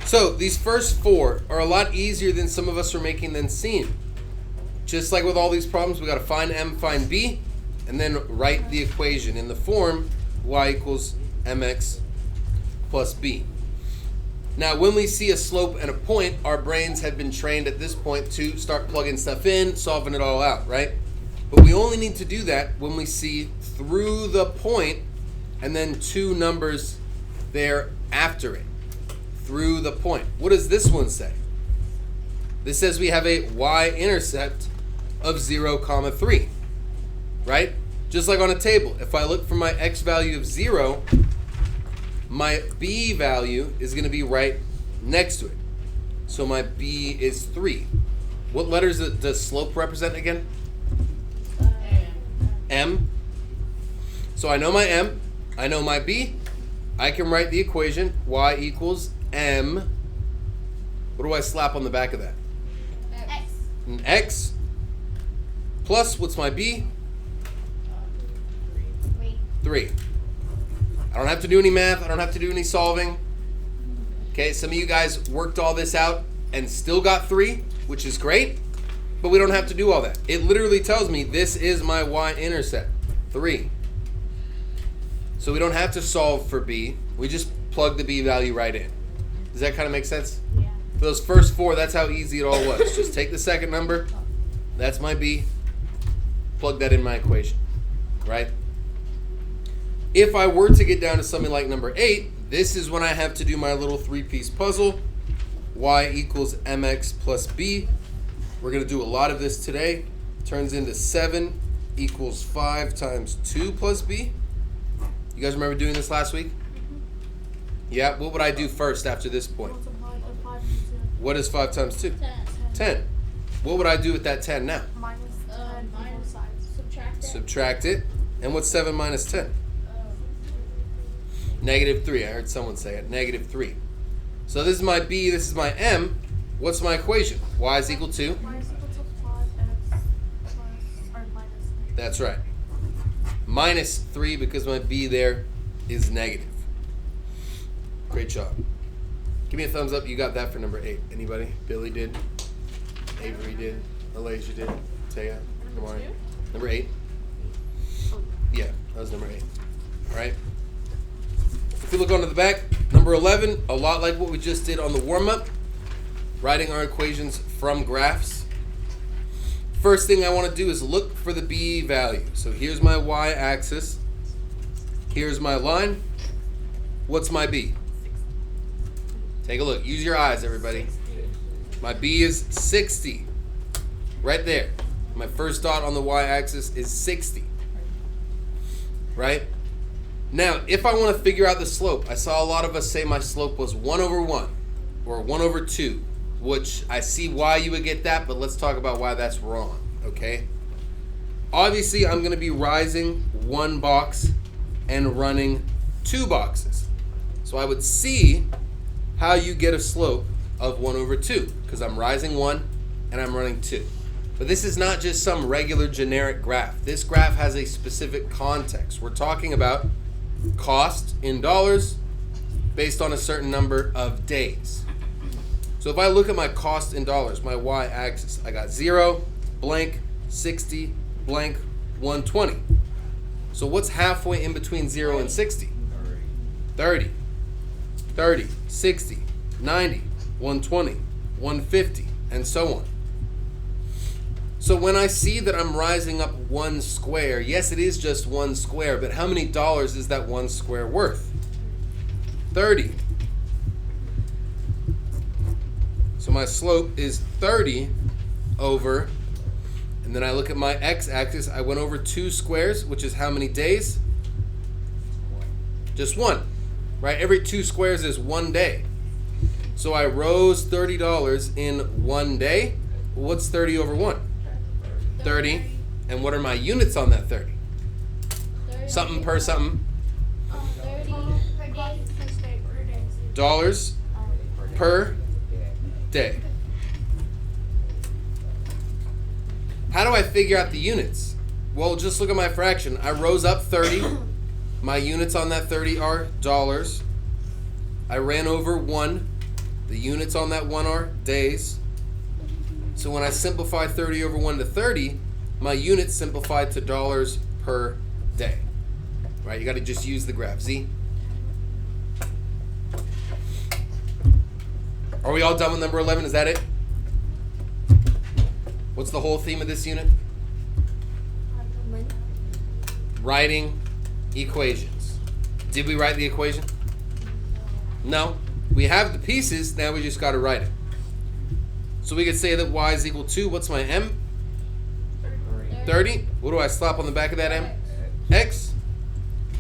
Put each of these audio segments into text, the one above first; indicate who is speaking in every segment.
Speaker 1: So these first four are a lot easier than some of us are making than seeing. Just like with all these problems, we got to find m, find b, and then write the equation in the form y equals mx plus b. Now, when we see a slope and a point, our brains have been trained at this point to start plugging stuff in, solving it all out, right? But we only need to do that when we see through the point and then two numbers there after it. Through the point. What does this one say? This says we have a y-intercept of 0, 3, right? Just like on a table, if I look for my x value of 0, my b value is going to be right next to it. So my b is 3. What letters does slope represent again? M. So I know my m, I know my b. I can write the equation y equals m. What do I slap on the back of that?
Speaker 2: X.
Speaker 1: An x plus, what's my b? 3. I don't have to do any math. I don't have to do any solving. Okay, some of you guys worked all this out and still got 3, which is great, but we don't have to do all that. It literally tells me this is my y-intercept, 3. So we don't have to solve for b. We just plug the b value right in. Does that kind of make sense?
Speaker 2: Yeah.
Speaker 1: For those first 4, that's how easy it all was. Just take the second number. That's my b. Plug that in my equation, right? If I were to get down to something like number 8, this is when I have to do my little 3-piece puzzle. Y equals mx plus b. We're going to do a lot of this today. Turns into 7 equals 5 times 2 plus b. You guys remember doing this last week? Yeah, what would I do first after this point? What is 5 times 2? 10. What would I do with that 10 now?
Speaker 2: Minus 10 both sides. Subtract it.
Speaker 1: Subtract it. And what's 7 minus 10? Negative 3. I heard someone say it. Negative 3. So this is my b, this is my m. What's my equation? Y is equal to?
Speaker 2: Y is equal to 5x plus, or minus 3.
Speaker 1: That's right. Minus 3 because my b there is negative. Great job. Give me a thumbs up. You got that for number 8. Anybody? Billy did. Avery did. Elijah did. Taya. Good morning. Number 8. Yeah, that was number 8. All right. If you look onto the back, number 11, a lot like what we just did on the warm-up, writing our equations from graphs. First thing I want to do is look for the b value. So here's my y-axis. Here's my line. What's my b? Take a look. Use your eyes, everybody. My b is 60. Right there. My first dot on the y-axis is 60. Right? Now, if I want to figure out the slope, I saw a lot of us say my slope was 1 over 1 or 1 over 2, which I see why you would get that, but let's talk about why that's wrong, okay? Obviously, I'm going to be rising 1 box and running 2 boxes. So I would see how you get a slope of 1 over 2, because I'm rising 1 and I'm running 2. But this is not just some regular generic graph. This graph has a specific context. We're talking about cost in dollars based on a certain number of days. So if I look at my cost in dollars, my y-axis, I got 0, blank, 60, blank, 120. So what's halfway in between 0 and 60? 30, 30, 60, 90, 120, 150, and so on. So when I see that I'm rising up 1 square, yes, it is just 1 square, but how many dollars is that 1 square worth? 30. So my slope is 30 over, and then I look at my x-axis, I went over 2 squares, which is how many days? Just 1, right? Every 2 squares is 1 day. So I rose $30 in 1 day. Well, what's 30 over 1? 30. And what are my units on that 30? Something per something.
Speaker 2: 30 per day.
Speaker 1: Dollars per day. How do I figure out the units? Well, just look at my fraction. I rose up 30. My units on that 30 are dollars. I ran over 1. The units on that 1 are days. So when I simplify 30 over 1 to 30, my units simplified to dollars per day. Right? You got to just use the graph. Z. Are we all done with number 11? Is that it? What's the whole theme of this unit? Writing equations. Did we write the equation? No. We have the pieces, now we just got to write it. So we could say that y is equal to, what's my m? 30. What do I slap on the back of that m? X.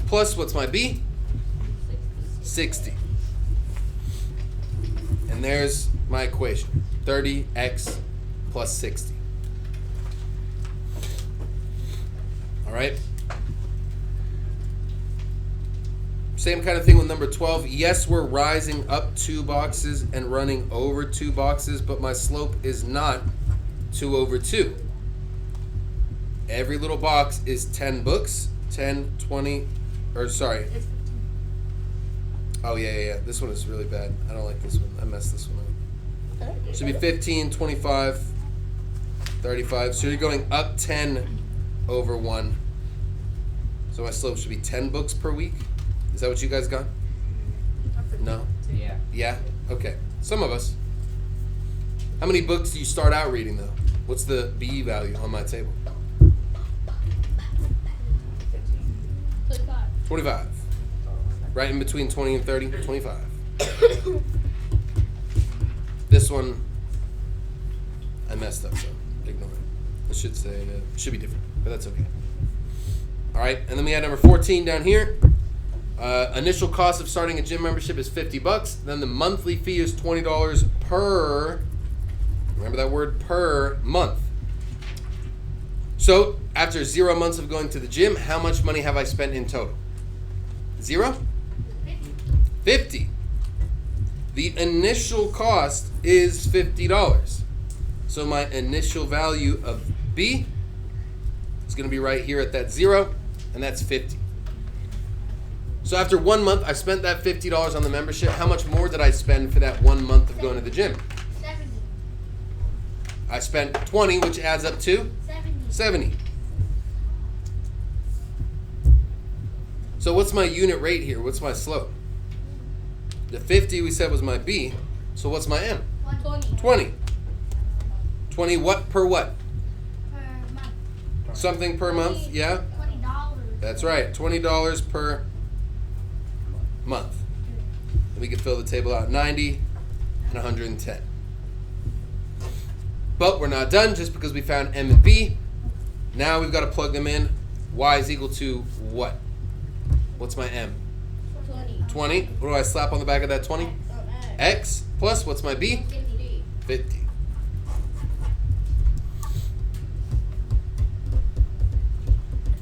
Speaker 1: Plus, what's my b? 60. And there's my equation. 30x plus 60. All right? Same kind of thing with number 12. Yes, we're rising up 2 boxes and running over 2 boxes, but my slope is not 2 over 2. Every little box is 10 books, 10, 20, or sorry.
Speaker 2: It's 15.
Speaker 1: Oh, yeah. This one is really bad. I don't like this one. I messed this one up. Should be 15, 25, 35. So you're going up 10 over 1. So my slope should be 10 books per week. Is that what you guys got? No?
Speaker 3: Yeah.
Speaker 1: Yeah? Okay. Some of us. How many books do you start out reading, though? What's the B value on my table? 25. Right in between 20 and 30? 25. This one, I messed up, so ignore it. It should say, it should be different, but that's okay. All right, and then we had number 14 down here. Initial cost of starting a gym membership is $50. Then the monthly fee is $20 per, remember that word, per month. So after 0 months of going to the gym, how much money have I spent in total? 0? 50. The initial cost is $50. So my initial value of B is going to be right here at that 0, and that's 50. So after 1 month, I spent that $50 on the membership. How much more did I spend for that 1 month of going to the gym?
Speaker 2: 70.
Speaker 1: I spent 20, which adds up to 70. So what's my unit rate here? What's my slope? The 50 we said was my B. So what's my M? 20. 20 what per what?
Speaker 2: Per month.
Speaker 1: Something per month, yeah?
Speaker 2: $20.
Speaker 1: That's right, $20 per month. And we could fill the table out 90 and 110. But we're not done just because we found M and B. Now we've got to plug them in. Y is equal to what? What's my M? 20. What do I slap on the back of that 20? X plus what's my B? 50.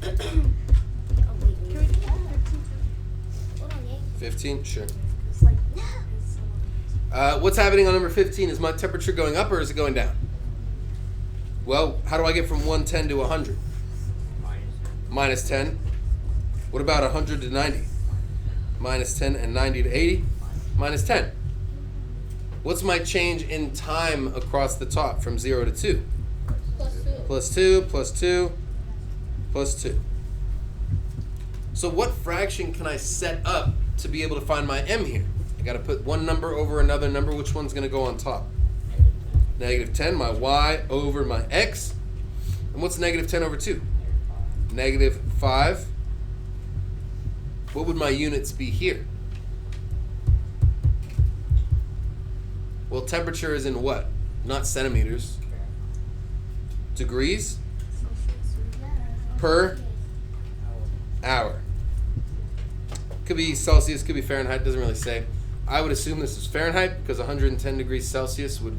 Speaker 2: Can we do 15 too?
Speaker 1: 15? Sure.
Speaker 2: It's like,
Speaker 1: What's happening on number 15? Is my temperature going up or is it going down? Well, how do I get from 110 to 100? Minus 10. What about 100 to 90? Minus 10 and 90 to 80? Minus 10. What's my change in time across the top from 0 to 2? Plus 2, plus 2, plus 2. So what fraction can I set up to be able to find my M here? I got to put one number over another number. Which one's going to go on top? Negative 10, my Y over my X. And what's negative 10 over 2? Negative 5. What would my units be here? Well, temperature is in what? Not centimeters. Degrees per hour. Could be Celsius, could be Fahrenheit, doesn't really say. I would assume this is Fahrenheit because 110 degrees Celsius would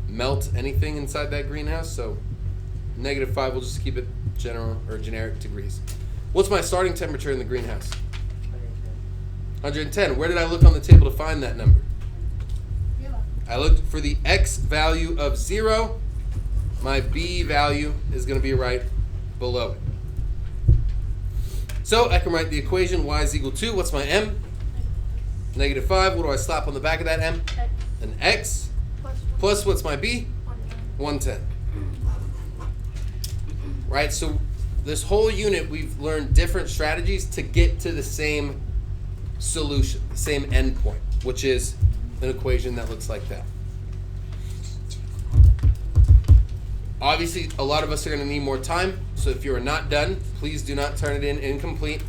Speaker 1: melt anything inside that greenhouse. So negative 5, we'll just keep it general or generic degrees. What's my starting temperature in the greenhouse? 110. Where did I look on the table to find that number? I looked for the X value of 0. My B value is going to be right below it. So I can write the equation y is equal to, what's my M? Negative 5. What do I slap on the back of that M? an x
Speaker 2: Plus
Speaker 1: plus what's my b?
Speaker 2: 110.
Speaker 1: 110. Right, so this whole unit we've learned different strategies to get to the same solution, the same endpoint, which is an equation that looks like that. Obviously, a lot of us are going to need more time, so if you are not done, please do not turn it in incomplete.